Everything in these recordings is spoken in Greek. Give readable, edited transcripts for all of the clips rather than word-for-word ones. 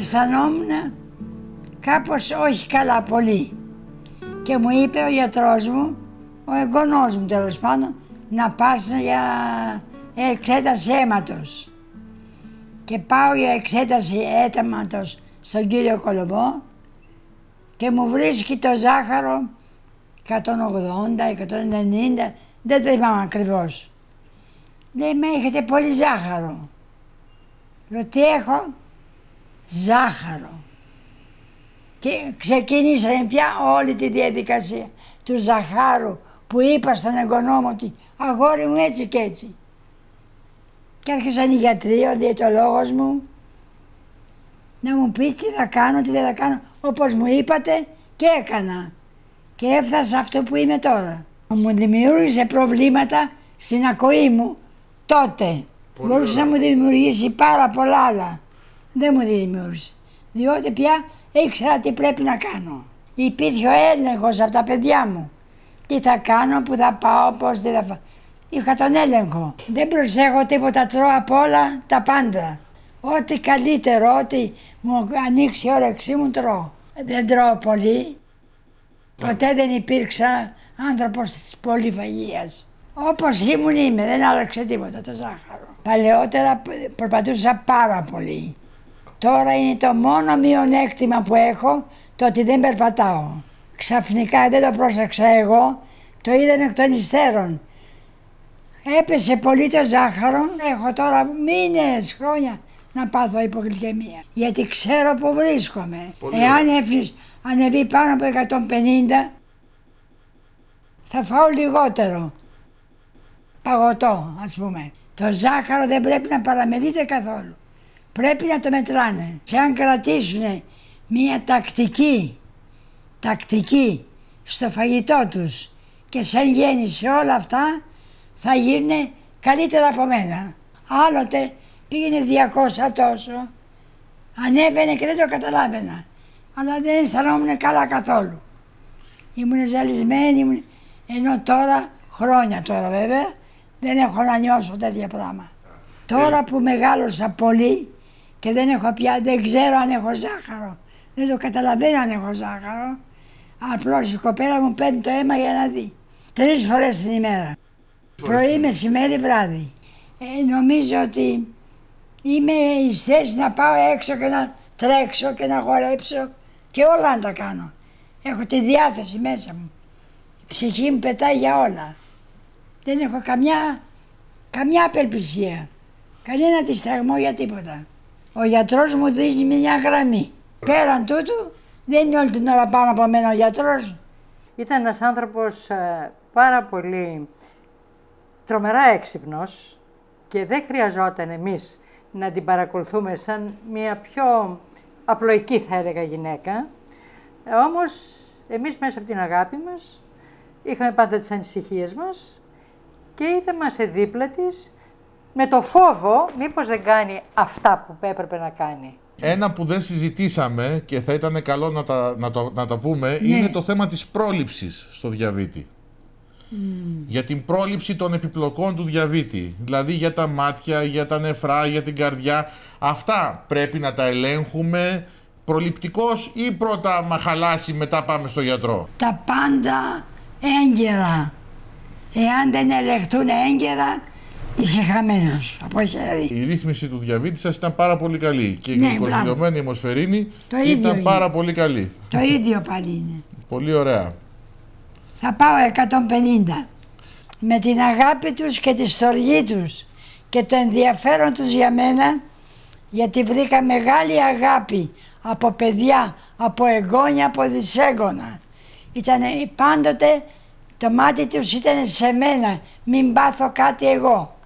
αισθανόμουν κάπως όχι καλά πολύ. Και μου είπε ο γιατρός μου, ο εγγονός μου τέλος πάντων, να πας για εξέταση αίματος. Και πάω για εξέταση αίματος στον κύριο Κολοβό και μου βρίσκει το ζάχαρο 180, 190, δεν το θυμάμαι ακριβώς. Λέει, με έχετε πολύ ζάχαρο. Λέω, τι έχω? Ζάχαρο. Και ξεκινήσαμε πια όλη τη διαδικασία του ζαχάρου που είπα στον εγγονό μου ότι αγόρι μου έτσι και έτσι. Και άρχισαν οι γιατροί, ο διαιτολόγος μου, να μου πει τι θα κάνω, τι δεν θα κάνω. Όπως μου είπατε και έκανα. Και έφτασα αυτό που είμαι τώρα. Μου δημιούργησε προβλήματα στην ακοή μου τότε. Μπορούσε να μου δημιουργήσει πάρα πολλά άλλα. Δεν μου δημιούργησε. Διότι πια ήξερα τι πρέπει να κάνω. Υπήρχε ο έλεγχος από τα παιδιά μου. Τι θα κάνω, που θα πάω, πώς δεν θα πάω. Είχα τον έλεγχο. Δεν προσέχω τίποτα, τρώω απ' όλα τα πάντα. Ό,τι καλύτερο, ό,τι μου ανοίξει η όρεξή μου τρώω. Δεν τρώω πολύ. Ποτέ δεν υπήρξα άνθρωπος της πολυφαγίας. Όπως ήμουν είμαι, δεν άλλαξε τίποτα το ζάχαρο. Παλαιότερα περπατούσα πάρα πολύ. Τώρα είναι το μόνο μειονέκτημα που έχω, το ότι δεν περπατάω. Ξαφνικά δεν το πρόσεξα εγώ, το είδαμε εκ των υστέρων. Έπεσε πολύ το ζάχαρο, έχω τώρα μήνες, χρόνια να πάθω υπογλυκαιμία. Γιατί ξέρω που βρίσκομαι. Εάν ανεβεί πάνω από 150, θα φάω λιγότερο παγωτό, ας πούμε. Το ζάχαρο δεν πρέπει να παραμελείται καθόλου. Πρέπει να το μετράνε. Και αν κρατήσουν μία τακτική στο φαγητό τους και σαν γέννηση όλα αυτά, θα γίνουν καλύτερα από μένα. Άλλοτε πήγαινε 200 τόσο, ανέβαινε και δεν το καταλάβαινα. Αλλά δεν αισθανόμουν καλά καθόλου. Ήμουν ζαλισμένη, ενώ τώρα, χρόνια τώρα βέβαια, δεν έχω να νιώσω τέτοια πράγματα. Τώρα που μεγάλωσα πολύ και δεν έχω πια, δεν ξέρω αν έχω ζάχαρο, δεν το καταλαβαίνω αν έχω ζάχαρο, απλώς η κοπέλα μου παίρνει το αίμα για να δει. 3 φορές την ημέρα. Πρωί, μεσημέρι, βράδυ. Νομίζω ότι είμαι εις θέση να πάω έξω και να τρέξω και να χορέψω και όλα να τα κάνω. Έχω τη διάθεση μέσα μου. Η ψυχή μου πετάει για όλα. Δεν έχω καμιά απελπισία, κανένα δισταγμό για τίποτα. Ο γιατρός μου δίνει μια γραμμή. Πέραν τούτου δεν είναι όλη την ώρα πάνω από μένα ο γιατρός. Ήταν ένας άνθρωπος πάρα πολύ τρομερά έξυπνος και δεν χρειαζόταν εμείς να την παρακολουθούμε σαν μια πιο απλοϊκή, θα έλεγα, γυναίκα. Όμως εμείς μέσα από την αγάπη μας είχαμε πάντα τις ανησυχίες μας και ήταμαστε δίπλα της με το φόβο μήπως δεν κάνει αυτά που έπρεπε να κάνει. Ένα που δεν συζητήσαμε και θα ήταν καλό να τα πούμε, είναι το θέμα της πρόληψης στο διαβήτη. Για την πρόληψη των επιπλοκών του διαβήτη. Δηλαδή για τα μάτια, για τα νεφρά, για την καρδιά. Αυτά πρέπει να τα ελέγχουμε προληπτικώς ή πρώτα μα χαλάσει, μετά πάμε στο γιατρό? Τα πάντα έγκαιρα. Εάν δεν ελεγχθούν έγκαιρα, είσαι χαμένος από χέρι. Η ρύθμιση του διαβήτη σας ήταν πάρα πολύ καλή και η γλυκοσυντρωμένη αιμοσφαιρίνη ήταν πάρα πολύ καλή. Το ίδιο πάλι είναι. Πολύ ωραία. Θα πάω 150. Με την αγάπη τους και τη στοργή τους και το ενδιαφέρον τους για μένα, γιατί βρήκα μεγάλη αγάπη από παιδιά, από εγγόνια, από δυσέγγωνα. Ήτανε πάντοτε, το μάτι τους ήταν σε μένα, μην πάθω κάτι εγώ.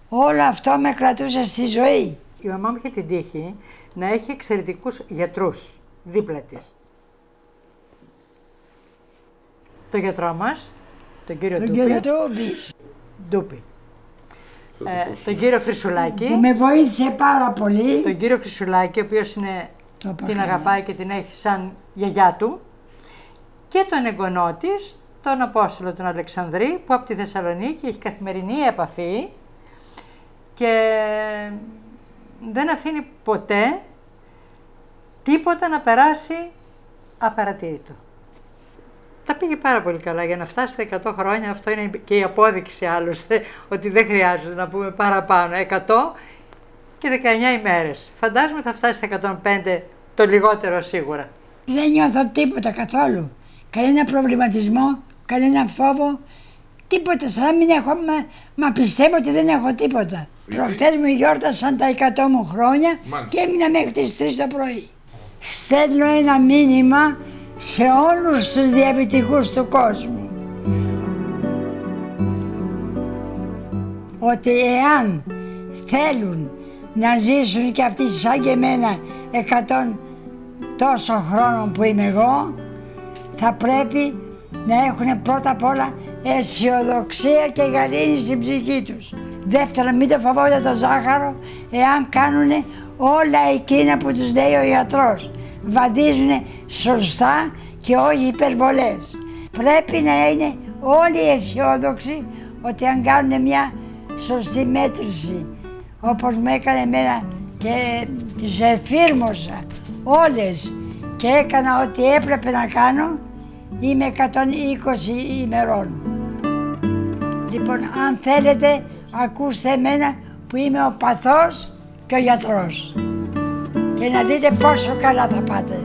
Όλο αυτό με κρατούσε στη ζωή. Η μαμά μου είχε την τύχη να έχει εξαιρετικούς γιατρούς δίπλα της. Το γιατρό μας, τον κύριο Ντούπη. Τον κύριο Χρυσουλάκη. Που με βοήθησε πάρα πολύ. Τον κύριο Χρυσουλάκη, ο οποίος την αγαπάει και την έχει σαν γιαγιά του. Και τον εγγονό της, τον Απόστολο τον Αλεξανδρή, που από τη Θεσσαλονίκη έχει καθημερινή επαφή και δεν αφήνει ποτέ τίποτα να περάσει απαρατήρητο. Τα πήγε πάρα πολύ καλά. Για να φτάσει στα 100 χρόνια, αυτό είναι και η απόδειξη άλλωστε, ότι δεν χρειάζεται να πούμε παραπάνω. 100 και 19 ημέρες. Φαντάζομαι θα φτάσει στα 105 το λιγότερο σίγουρα. Δεν νιώθω τίποτα καθόλου. Κανένα προβληματισμό, κανένα φόβο, τίποτα. Σαν να μην έχω, μα πιστεύω ότι δεν έχω τίποτα. Προχτές μου γιόρτασαν τα 100 μου χρόνια. Μάλιστα. Και έμεινα μέχρι τις 3 το πρωί. Στέλνω ένα μήνυμα σε όλους τους διαβητικούς του κόσμου. Ότι εάν θέλουν να ζήσουν και αυτοί σαν και εμένα 100 τόσο χρόνων που είμαι εγώ, θα πρέπει να έχουν πρώτα απ' όλα αισιοδοξία και γαλήνη στην ψυχή τους. Δεύτερον, μην το φοβόνται το ζάχαρο εάν κάνουν όλα εκείνα που τους λέει ο γιατρός. Βαδίζουν σωστά και όχι υπερβολές. Πρέπει να είναι όλοι αισιόδοξοι ότι αν κάνουν μια σωστή μέτρηση, όπως μου έκανε εμένα και τις εφήρμοσα όλες και έκανα ό,τι έπρεπε να κάνω, είμαι 120 ημερών. Λοιπόν, αν θέλετε, ακούστε εμένα που είμαι ο παθός και ο γιατρός και να δείτε πόσο καλά θα πάτε.